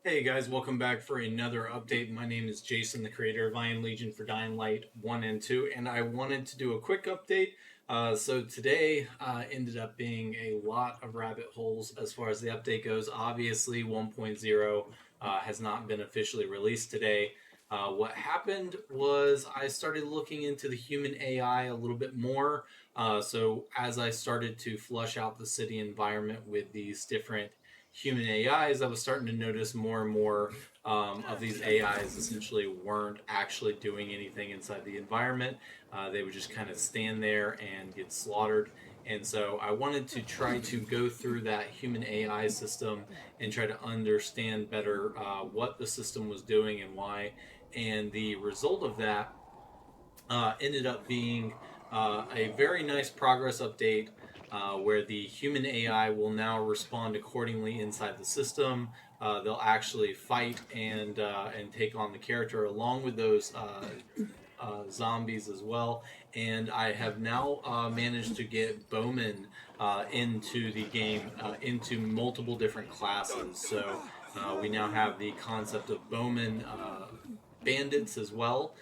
Hey guys, welcome back for another update. My name is Jason, the creator of Iron Legion for Dying Light 1 and 2, and I wanted to do a quick update. So today ended up being a lot of rabbit holes as far as the update goes. Obviously, 1.0 has not been officially released today. What happened was I started looking into the human AI a little bit more. So as I started to flush out the city environment with these different human AIs, I was starting to notice more and more of these AIs essentially weren't actually doing anything inside the environment. They would just kind of stand there and get slaughtered. And so I wanted to try to go through that human AI system and try to understand better what the system was doing and why. And the result of that ended up being a very nice progress update where the human AI will now respond accordingly inside the system. They'll actually fight and take on the character along with those zombies as well. And I have now managed to get bowmen into the game, into multiple different classes. So we now have the concept of bowman bandits as well.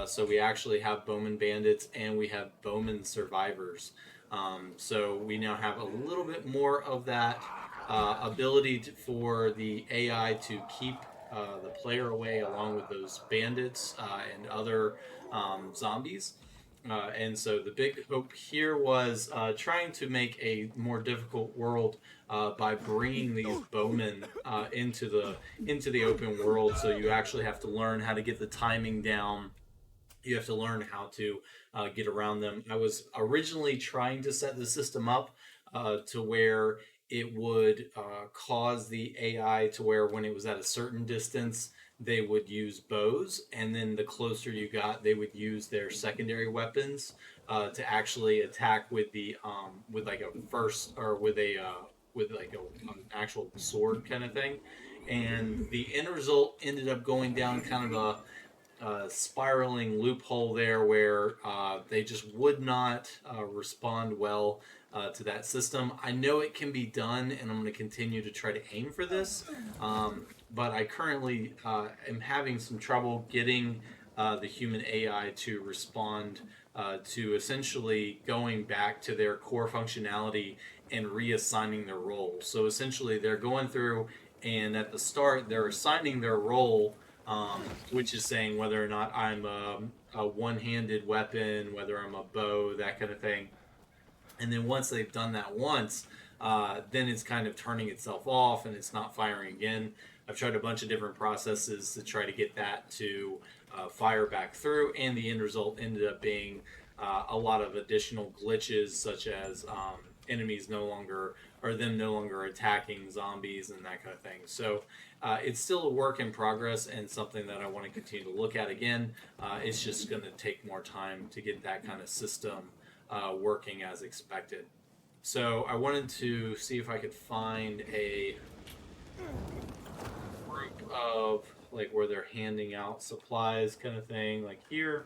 So we actually have bowman bandits and we have bowman survivors. So we now have a little bit more of that ability for the AI to keep the player away along with those bandits and other zombies. And so the big hope here was trying to make a more difficult world by bringing these bowmen into the open world. So you actually have to learn how to get the timing down. You have to learn how to get around them. I was originally trying to set the system up to where it would cause the AI to where when it was at a certain distance, they would use bows, and then the closer you got, they would use their secondary weapons to actually attack with the with like a first or with like an actual sword kind of thing. And the end result ended up going down kind of a spiraling loophole there where they just would not respond well to that system. I know it can be done, and I'm going to continue to try to aim for this. But I currently am having some trouble getting the human AI to respond to essentially going back to their core functionality and reassigning their role. So essentially, they're going through, and at the start, they're assigning their role, which is saying whether or not I'm a one-handed weapon, whether I'm a bow, that kind of thing. And then once they've done that once, then it's kind of turning itself off and it's not firing again. I've tried a bunch of different processes to try to get that to fire back through, and the end result ended up being a lot of additional glitches, such as enemies no longer, or them no longer attacking zombies and that kind of thing. So it's still a work in progress and something that I want to continue to look at again. It's just going to take more time to get that kind of system working as expected. So I wanted to see if I could find a group of like where they're handing out supplies kind of thing. Like here,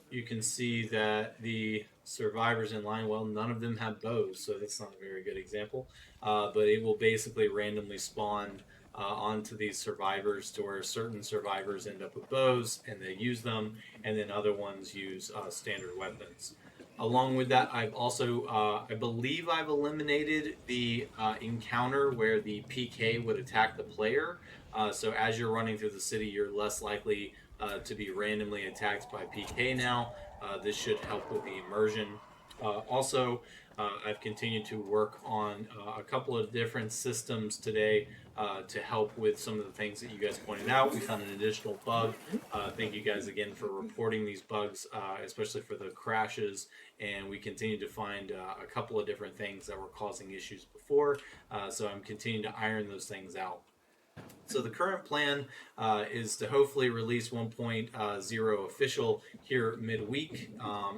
you can see that the survivors in line, well, none of them have bows, so that's not a very good example. But it will basically randomly spawn onto these survivors to where certain survivors end up with bows and they use them, and then other ones use standard weapons. Along with that, I've also, I believe I've eliminated the encounter where the PK would attack the player. So as you're running through the city, you're less likely to be randomly attacked by PK now. This should help with the immersion. Also, I've continued to work on a couple of different systems today to help with some of the things that you guys pointed out. We found an additional bug. Thank you guys again for reporting these bugs, especially for the crashes. And we continue to find a couple of different things that were causing issues before. So I'm continuing to iron those things out. So the current plan is to hopefully release 1.0 official here midweek,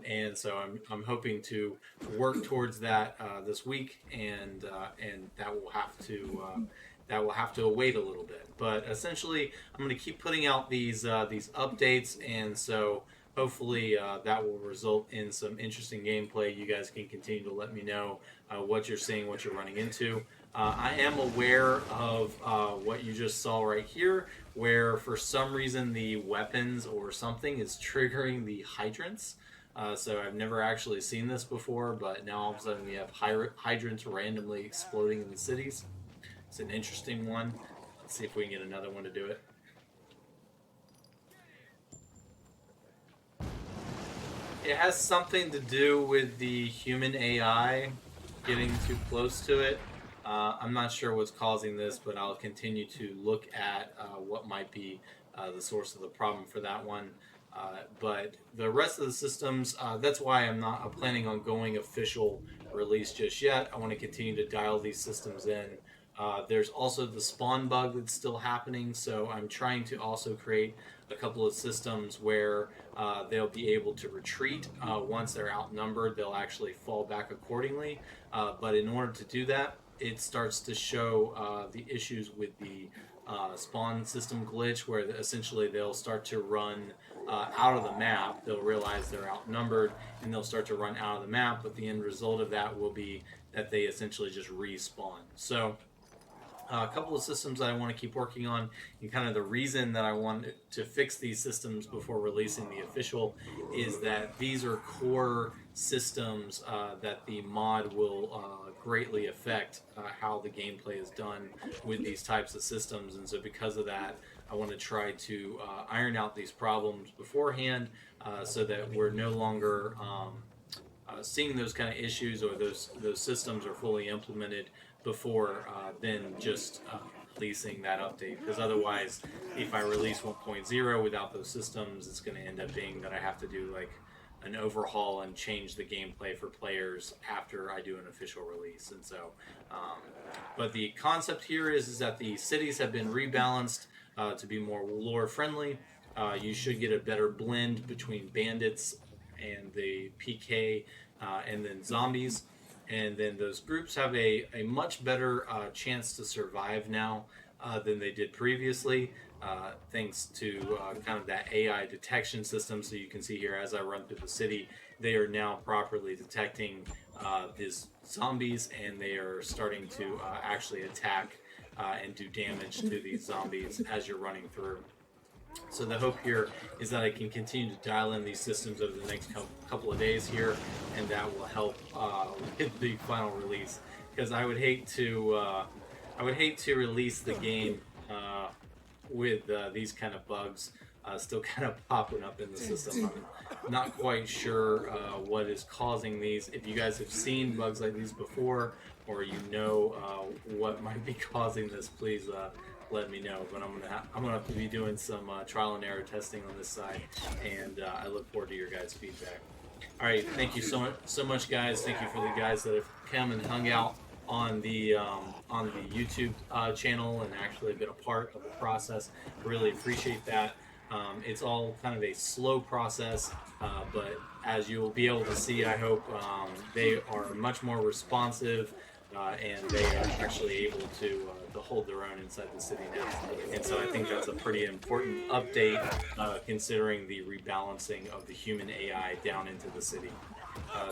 and so I'm hoping to work towards that this week, and that will have to wait a little bit. But essentially, I'm going to keep putting out these updates, and so hopefully that will result in some interesting gameplay. You guys can continue to let me know what you're seeing, what you're running into. I am aware of what you just saw right here, where for some reason the weapons or something is triggering the hydrants. So I've never actually seen this before, but now all of a sudden we have hydrants randomly exploding in the cities. It's an interesting one. Let's see if we can get another one to do it. It has something to do with the human AI getting too close to it. I'm not sure what's causing this, but I'll continue to look at what might be the source of the problem for that one. But the rest of the systems, that's why I'm not planning on going official release just yet. I want to continue to dial these systems in. There's also the spawn bug that's still happening, so I'm trying to also create a couple of systems where they'll be able to retreat. Once they're outnumbered, they'll actually fall back accordingly. But in order to do that, it starts to show the issues with the spawn system glitch, where essentially they'll start to run out of the map. They'll realize they're outnumbered and they'll start to run out of the map, but the end result of that will be that they essentially just respawn. So a couple of systems that I want to keep working on, and kind of the reason that I want to fix these systems before releasing the official is that these are core systems that the mod will greatly affect how the gameplay is done with these types of systems. And so because of that, I want to try to iron out these problems beforehand so that we're no longer seeing those kind of issues, or those systems are fully implemented before then just releasing that update. Because otherwise, if I release 1.0 without those systems, it's going to end up being that I have to do like an overhaul and change the gameplay for players after I do an official release. And so, but the concept here is that the cities have been rebalanced to be more lore friendly. You should get a better blend between bandits and the PK and then zombies. And then those groups have a much better chance to survive now than they did previously, thanks to kind of that AI detection system. So you can see here as I run through the city, they are now properly detecting these zombies, and they are starting to actually attack and do damage to these zombies as you're running through. So the hope here is that I can continue to dial in these systems over the next couple of days here, and that will help with the final release. Because I would hate to release the game with these kind of bugs still kind of popping up in the system. I'm not quite sure what is causing these. If you guys have seen bugs like these before, or you know what might be causing this, please let me know. But I'm gonna be doing some trial and error testing on this side, and I look forward to your guys' feedback. All right, thank you so much, guys. Thank you for the guys that have come and hung out on the YouTube channel and actually been a part of the process. Really appreciate that. It's all kind of a slow process, but as you'll be able to see, I hope they are much more responsive. And they are actually able to hold their own inside the city now. And so I think that's a pretty important update considering the rebalancing of the human AI down into the city.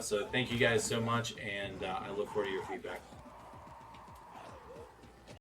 So thank you guys so much, and I look forward to your feedback.